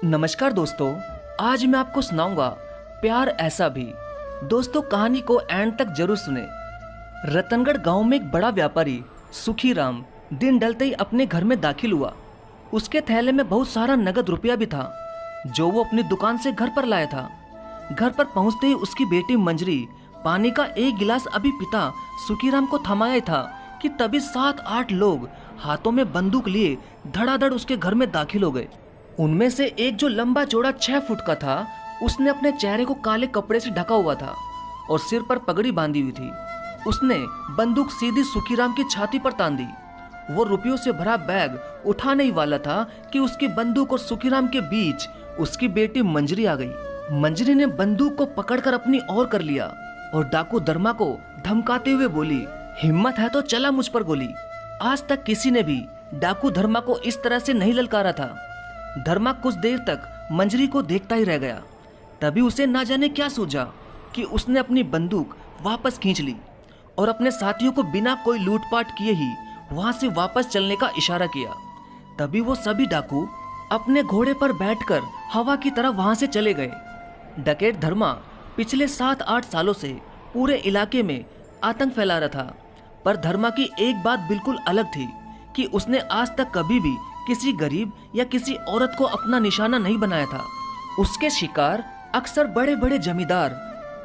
नमस्कार दोस्तों, आज मैं आपको सुनाऊंगा प्यार ऐसा भी। दोस्तों, कहानी को एंड तक जरूर सुने। रतनगढ़ गांव में एक बड़ा व्यापारी सुखीराम दिन ढलते ही अपने घर में दाखिल हुआ। उसके थैले में बहुत सारा नगद रुपया भी था जो वो अपनी दुकान से घर पर लाया था। घर पर पहुंचते ही उसकी बेटी मंजरी पानी का एक गिलास अभी पिता सुखीराम को थमाया ही था कि तभी 7-8 लोग हाथों में बंदूक लिए धड़ाधड़ उसके घर में दाखिल हो गए। उनमें से एक जो लंबा चौड़ा 6 फुट का था, उसने अपने चेहरे को काले कपड़े से ढका हुआ था और सिर पर पगड़ी बांधी हुई थी। उसने बंदूक सीधी सुखीराम की छाती पर तान दी। वो रुपयों से भरा बैग उठाने ही वाला था कि उसकी बंदूक और सुखीराम के बीच उसकी बेटी मंजरी आ गई। मंजरी ने बंदूक को पकड़कर अपनी ओर कर लिया और डाकू धर्मा को धमकाते हुए बोली, हिम्मत है तो चला मुझ पर गोली। आज तक किसी ने भी डाकू धर्मा को इस तरह से नहीं ललकारा था। धर्मा कुछ देर तक मंजरी को देखता ही रह गया। तभी उसे ना जाने क्या सूझा कि उसने अपनी बंदूक वापस खींच ली और अपने साथियों को बिना कोई लूटपाट किए ही वहां से वापस चलने का इशारा किया। तभी वो सभी डाकू अपने घोड़े पर बैठकर हवा की तरह वहां से चले गए। डकैत धर्मा पिछले 7-8 सालों से पूरे इलाके में आतंक फैला रहा था, पर धर्मा की एक बात बिल्कुल अलग थी कि उसने आज तक कभी भी किसी गरीब या किसी औरत को अपना निशाना नहीं बनाया था। उसके शिकार अक्सर बड़े बड़े जमींदार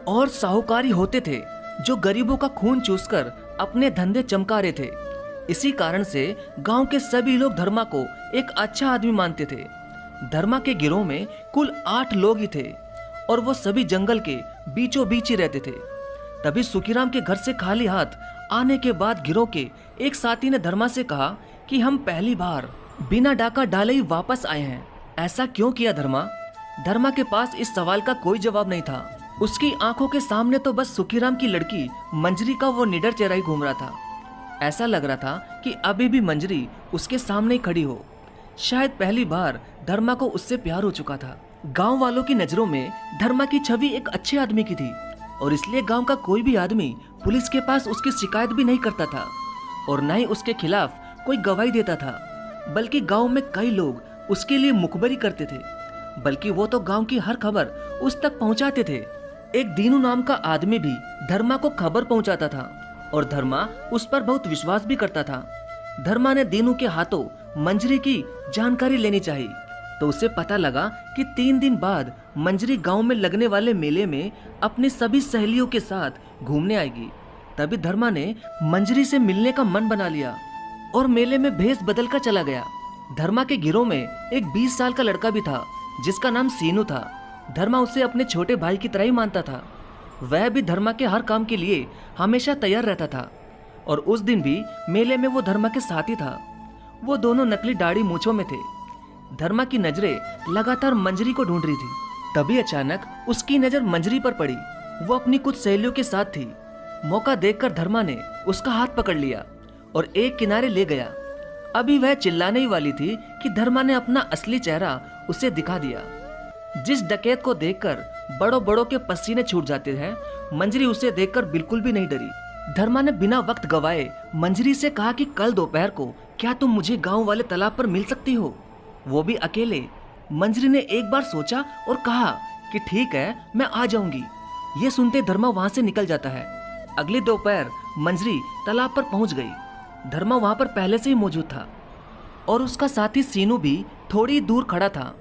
और साहूकारी होते थे जो गरीबों का खून चूसकर अपने धंधे चमका रहे थे। इसी कारण से गांव के सभी लोग धर्मा को एक अच्छा आदमी मानते थे। धर्मा के गिरोह में कुल 8 लोग ही थे और वो सभी जंगल के बीचों बीच ही रहते थे। तभी सुखीराम के घर से खाली हाथ आने के बाद गिरोह के एक साथी ने धर्मा से कहा कि हम पहली बार बिना डाका डाले ही वापस आए हैं। ऐसा क्यों किया धर्मा? धर्मा के पास इस सवाल का कोई जवाब नहीं था। उसकी आंखों के सामने तो बस सुखीराम की लड़की मंजरी का वो निडर चेहरा ही घूम रहा था। ऐसा लग रहा था कि अभी भी मंजरी उसके सामने ही खड़ी हो। शायद पहली बार धर्मा को उससे प्यार हो चुका था। गांव वालों की नजरों में धर्मा की छवि एक अच्छे आदमी की थी और इसलिए गांव का कोई भी आदमी पुलिस के पास उसकी शिकायत भी नहीं करता था और न ही उसके खिलाफ कोई गवाही देता था, बल्कि गांव में कई लोग उसके लिए मुखबरी करते थे। बल्कि वो तो गांव की हर खबर उस तक पहुंचाते थे। एक दीनू नाम का आदमी भी धर्मा को खबर पहुंचाता था और धर्मा उस पर बहुत विश्वास भी करता था। धर्मा ने दीनू के हाथों मंजरी की जानकारी लेनी चाहिए तो उसे पता लगा कि 3 दिन बाद मंजरी गांव में लगने वाले मेले में अपनी सभी सहेलियों के साथ घूमने आएगी। तभी धर्मा ने मंजरी से मिलने का मन बना लिया और मेले में भेष बदल कर चला गया। धर्मा के गिरोह में एक 20 साल का लड़का भी था जिसका नाम सीनू था। धर्मा उसे अपने छोटे भाई की तरह ही मानता था। वह भी धर्मा के हर काम के लिए हमेशा तैयार रहता था और उस दिन भी मेले में वो धर्मा के साथ ही था। वो दोनों नकली दाढ़ी मूंछों में थे। धर्मा की नजरें लगातार मंजरी को ढूंढ रही थी। तभी अचानक उसकी नजर मंजरी पर पड़ी। वो अपनी कुछ सहेलियों के साथ थी। मौका देखकर धर्मा ने उसका हाथ पकड़ लिया और एक किनारे ले गया। अभी वह चिल्लाने ही वाली थी कि धर्मा ने अपना असली चेहरा उसे दिखा दिया। जिस डकैत को देखकर बड़ों बड़ों के पसीने छूट जाते हैं, मंजरी उसे देखकर बिल्कुल भी नहीं डरी। धर्मा ने बिना वक्त गवाए मंजरी से कहा कि कल दोपहर को क्या तुम मुझे गांव वाले तालाब पर मिल सकती हो, वो भी अकेले। मंजरी ने एक बार सोचा और कहा कि ठीक है, मैं आ जाऊंगी। ये सुनते धर्मा वहां से निकल जाता है। अगली दोपहर मंजरी तालाब पर पहुंच गई। धर्मा वहां पर पहले से ही मौजूद था और उसका साथी सीनू भी थोड़ी दूर खड़ा था।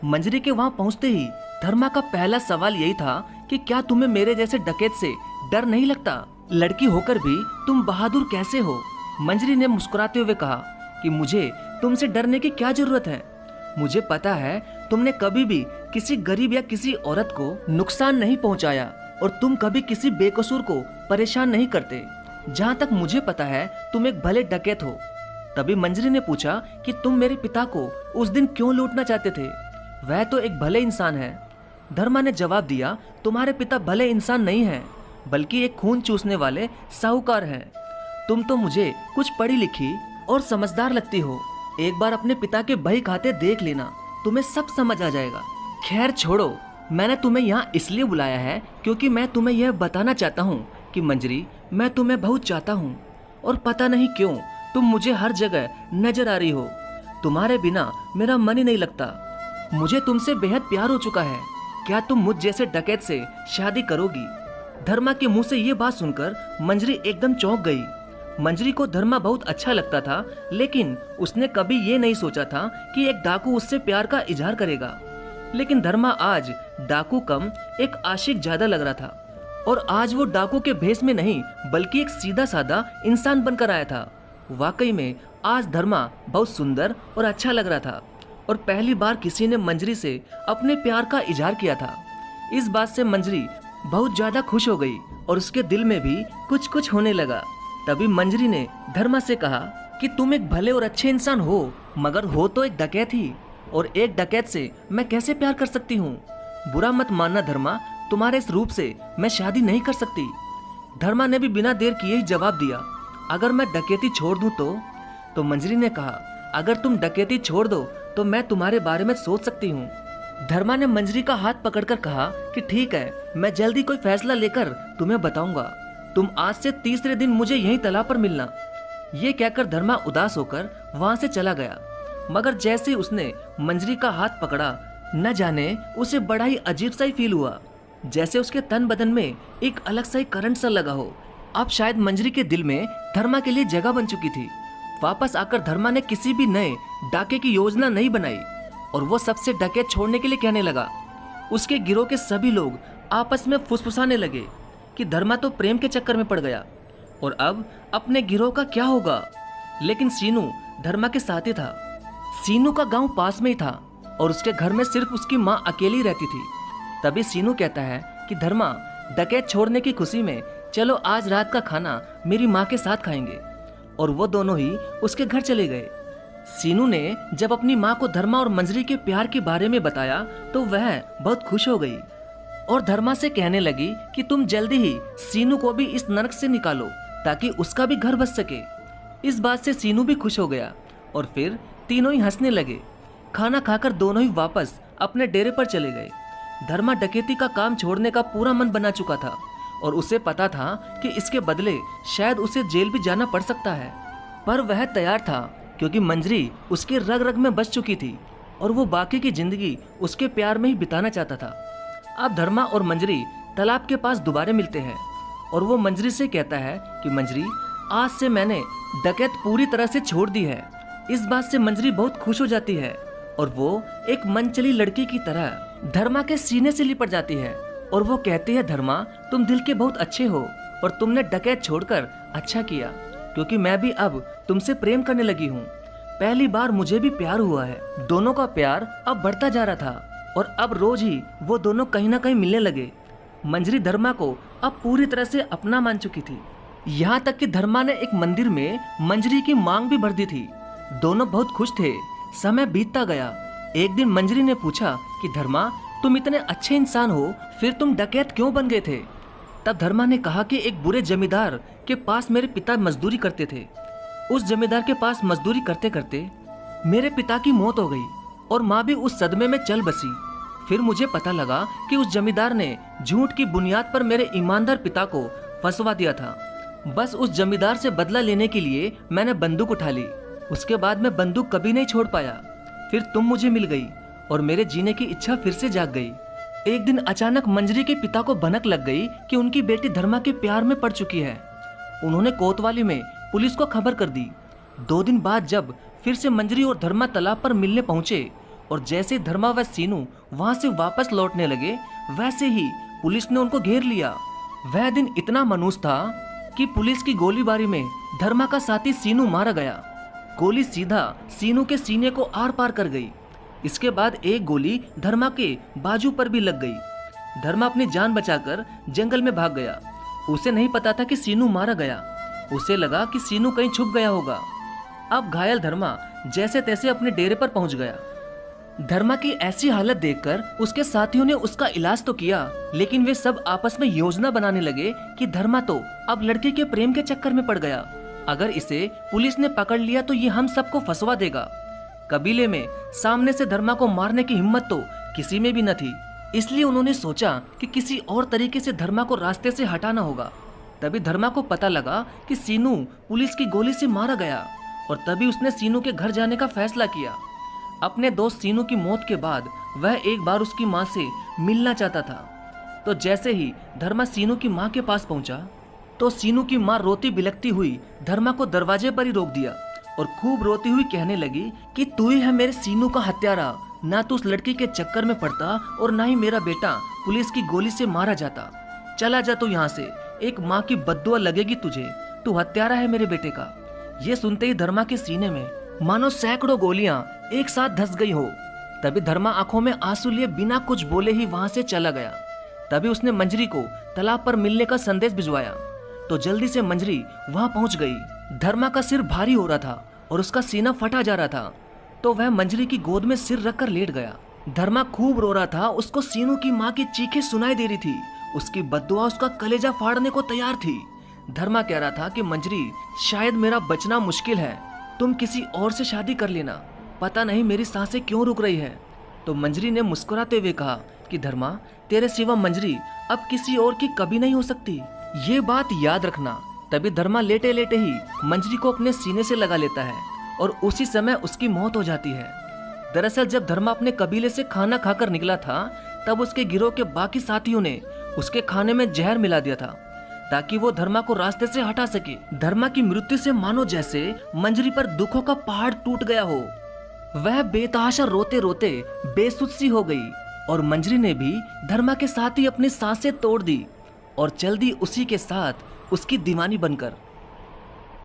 मंजरी के वहां पहुंचते ही धर्मा का पहला सवाल यही था कि क्या तुम्हें मेरे जैसे डकैत से डर नहीं लगता? लड़की होकर भी तुम बहादुर कैसे हो? मंजरी ने मुस्कुराते हुए कहा कि मुझे तुमसे डरने की क्या जरूरत है। मुझे पता है तुमने कभी भी किसी गरीब या किसी औरत को नुकसान नहीं पहुंचाया और तुम कभी किसी बेकसूर को परेशान नहीं करते। जहाँ तक मुझे पता है तुम एक भले डकैत हो। तभी मंजरी ने पूछा कि तुम मेरे पिता को उस दिन क्यों लूटना चाहते थे? वह तो एक भले इंसान है। धर्मा ने जवाब दिया, तुम्हारे पिता भले इंसान नहीं हैं, बल्कि एक खून चूसने वाले साहूकार हैं। तुम तो मुझे कुछ पढ़ी लिखी और समझदार लगती हो। एक बार अपने पिता के बही खाते देख लेना, तुम्हें सब समझ आ जाएगा। खैर छोड़ो, मैंने तुम्हें यहाँ इसलिए बुलाया है क्योंकि मैं तुम्हें यह बताना चाहता हूँ कि मंजरी, मैं तुम्हें बहुत चाहता हूँ और पता नहीं क्यों तुम मुझे हर जगह नजर आ रही हो। तुम्हारे बिना मेरा मन ही नहीं लगता। मुझे तुमसे बेहद प्यार हो चुका है, क्या तुम मुझ जैसे डकैत से शादी करोगी? धर्मा के मुंह से ये बात सुनकर मंजरी एकदम चौंक गई। मंजरी को धर्मा बहुत अच्छा लगता था, लेकिन उसने कभी ये नहीं सोचा था कि एक डाकू उससे प्यार का इजहार करेगा। लेकिन धर्मा आज डाकू कम एक आशिक ज्यादा लग रहा था, और आज वो डाकू के भेष में नहीं बल्कि एक सीधा साधा इंसान बनकर आया था। वाकई में आज धर्मा बहुत सुंदर और अच्छा लग रहा था, और पहली बार किसी ने मंजरी से अपने प्यार का इजहार किया था। इस बात से मंजरी बहुत ज्यादा खुश हो गई और उसके दिल में भी कुछ कुछ होने लगा। तभी मंजरी ने धर्मा से कहा कि तुम एक भले और अच्छे इंसान हो, मगर हो तो एक डकैत ही, और एक डकैत से मैं कैसे प्यार कर सकती हूँ? बुरा मत मानना धर्मा, तुम्हारे इस रूप से मैं शादी नहीं कर सकती। धर्मा ने भी बिना देर किए ही जवाब दिया, अगर मैं डकैती छोड़ दूं तो मंजरी ने कहा, अगर तुम डकैती छोड़ दो तो मैं तुम्हारे बारे में सोच सकती हूँ। धर्मा ने मंजरी का हाथ पकड़कर कहा कि ठीक है, मैं जल्दी कोई फैसला लेकर तुम्हें बताऊंगा। तुम आज से तीसरे दिन मुझे यहीं तालाब पर मिलना। ये कहकर धर्मा उदास होकर वहां से चला गया। मगर जैसे ही उसने मंजरी का हाथ पकड़ा, न जाने उसे बड़ा ही अजीब सा ही फील हुआ, जैसे उसके तन बदन में एक अलग सा ही करंट सा लगा हो। अब शायद मंजरी के दिल में धर्मा के लिए जगह बन चुकी थी। वापस आकर धर्मा ने किसी भी नए डाके की योजना नहीं बनाई, और वो सबसे डकैत छोड़ने के लिए कहने लगा। उसके गिरोह के सभी लोग आपस में फुसफुसाने लगे कि धर्मा तो प्रेम के चक्कर में पड़ गया, और अब अपने गिरोह का क्या होगा। लेकिन सीनू धर्मा के साथ ही था। सीनू का गांव पास में ही था, और उसके घर में सिर्फ उसकी माँ अकेली रहती थी। तभी सीनू कहता है कि धर्मा, डकैत छोड़ने की खुशी में चलो आज रात का खाना मेरी माँ के साथ खाएंगे। और वो दोनों ही उसके घर चले गए। सीनू ने जब अपनी माँ को धर्मा और मंजरी के प्यार के बारे में बताया तो वह बहुत खुश हो गई, और धर्मा से कहने लगी कि तुम जल्दी ही सीनू को भी इस नरक से निकालो ताकि उसका भी घर बच सके। इस बात से सीनू भी खुश हो गया, और फिर तीनों ही हंसने लगे। खाना खाकर दोनों ही वापस अपने डेरे पर चले गए। धर्मा डकैती का काम छोड़ने का पूरा मन बना चुका था, और उसे पता था कि इसके बदले शायद उसे जेल भी जाना पड़ सकता है। पर वह तैयार था, क्योंकि मंजरी उसके रग रग में बस चुकी थी, और वो बाकी की जिंदगी उसके प्यार में ही बिताना चाहता था। अब धर्मा और मंजरी तालाब के पास दोबारा मिलते हैं, और वो मंजरी से कहता है कि मंजरी, आज से मैंने डकैत पूरी तरह से छोड़ दी है। इस बात से मंजरी बहुत खुश हो जाती है, और वो एक मनचली लड़की की तरह धर्मा के सीने से लिपट जाती है, और वो कहती है, धर्मा तुम दिल के बहुत अच्छे हो, और तुमने डकैत छोड़कर अच्छा किया, क्योंकि मैं भी अब तुमसे प्रेम करने लगी हूँ। पहली बार मुझे भी प्यार हुआ है। दोनों का प्यार अब बढ़ता जा रहा था, और अब रोज ही वो दोनों कहीं ना कहीं मिलने लगे। मंजरी धर्मा को अब पूरी तरह से अपना मान चुकी थी। यहाँ तक कि धर्मा ने एक मंदिर में मंजरी की मांग भी भर दी थी। दोनों बहुत खुश थे। समय बीतता गया। एक दिन मंजरी ने पूछा कि धर्मा, तुम इतने अच्छे इंसान हो, फिर तुम डकैत क्यों बन गए थे? तब धर्मा ने कहा कि एक बुरे जमींदार के पास मेरे पिता मजदूरी करते थे। उस जमींदार के पास मजदूरी करते करते मेरे पिता की मौत हो गई, और माँ भी उस सदमे में चल बसी। फिर मुझे पता लगा कि उस जमींदार ने झूठ की बुनियाद पर मेरे ईमानदार पिता को फंसवा दिया था। बस उस जमींदार से बदला लेने के लिए मैंने बंदूक उठा ली। उसके बाद मैं बंदूक कभी नहीं छोड़ पाया। फिर तुम मुझे मिल गई, और मेरे जीने की इच्छा फिर से जाग गई। एक दिन अचानक मंजरी के पिता को भनक लग गई कि उनकी बेटी धर्मा के प्यार में पड़ चुकी है। उन्होंने कोतवाली में पुलिस को खबर कर दी। 2 दिन बाद जब फिर से मंजरी और धर्मा तालाब पर मिलने पहुंचे, और जैसे धर्मा व सीनू वहां से वापस लौटने लगे, वैसे ही पुलिस ने उनको घेर लिया। वह दिन इतना मनहूस था कि पुलिस की गोलीबारी में धर्मा का साथी सीनू मारा गया। गोली सीधा सीनू के सीने को आर पार कर गई। इसके बाद एक गोली धर्मा के बाजू पर भी लग गई। धर्मा अपनी जान बचाकर जंगल में भाग गया। उसे नहीं पता था कि सीनू मारा गया। उसे लगा कि सीनू कहीं छुप गया होगा। अब घायल धर्मा जैसे तैसे अपने डेरे पर पहुंच गया। धर्मा की ऐसी हालत देखकर उसके साथियों ने उसका इलाज तो किया, लेकिन वे सब आपस में योजना बनाने लगे कि धर्मा तो अब लड़के के प्रेम के चक्कर में पड़ गया। अगर इसे पुलिस ने पकड़ लिया तो ये हम सबको फंसवा देगा। कबीले में सामने से धर्मा को मारने की हिम्मत तो किसी में भी न थी, इसलिए उन्होंने सोचा कि किसी और तरीके से धर्मा को रास्ते से हटाना होगा। तभी धर्मा को पता लगा कि सीनू पुलिस की गोली से मारा गया, और तभी उसने सीनू के घर जाने का फैसला किया। अपने दोस्त सीनू की मौत के बाद वह एक बार उसकी माँ से मिलना चाहता था। तो जैसे ही धर्मा सीनू की माँ के पास पहुंचा तो सीनू की माँ रोती बिलखती हुई धर्मा को दरवाजे पर ही रोक दिया और खूब रोती हुई कहने लगी कि तू ही है मेरे सीनू का हत्यारा, ना तू उस लड़की के चक्कर में पड़ता और ना ही मेरा बेटा पुलिस की गोली से मारा जाता। चला जा तू यहाँ से, एक माँ की बद्दुआ लगेगी तुझे, तू हत्यारा है मेरे बेटे का। ये सुनते ही धर्मा के सीने में मानो सैकड़ों गोलियां एक साथ धस गई हो। तभी धर्मा आंखों में आंसू लिए बिना कुछ बोले ही वहां से चला गया। तभी उसने मंजरी को तालाब पर मिलने का संदेश भिजवाया तो जल्दी से मंजरी वहां पहुंच गई। धर्मा का सिर भारी हो रहा था और उसका सीना फटा जा रहा था, तो वह मंजरी की गोद में सिर रखकर लेट गया। धर्मा खूब रो रहा था, उसको सीनू की माँ की चीखें सुनाई दे रही थी, उसकी बद्दुआ उसका कलेजा फाड़ने को तैयार थी। धर्मा कह रहा था कि मंजरी, शायद मेरा बचना मुश्किल है, तुम किसी और से शादी कर लेना, पता नहीं मेरी सांसें क्यों रुक रही है। तो मंजरी ने मुस्कुराते हुए कहा कि धर्मा, तेरे सिवा मंजरी अब किसी और की कभी नहीं हो सकती, ये बात याद रखना। तभी धर्मा लेटे लेटे ही मंजरी को अपने सीने से लगा लेता है और उसी समय उसकी मौत हो जाती है। दरअसल जब धर्मा अपने कबीले से खाना खाकर निकला था तब उसके गिरोह के बाकी साथियों ने उसके खाने में जहर मिला दिया था ताकि वो धर्मा को रास्ते से हटा सके। धर्मा की मृत्यु से मानो जैसे मंजरी पर दुखों का पहाड़ टूट गया हो। वह बेतहाशा रोते रोते बेसुध सी हो गई और मंजरी ने भी धर्मा के साथ ही अपनी सांसें तोड़ दी और चल दी उसी के साथ उसकी दीवानी बनकर।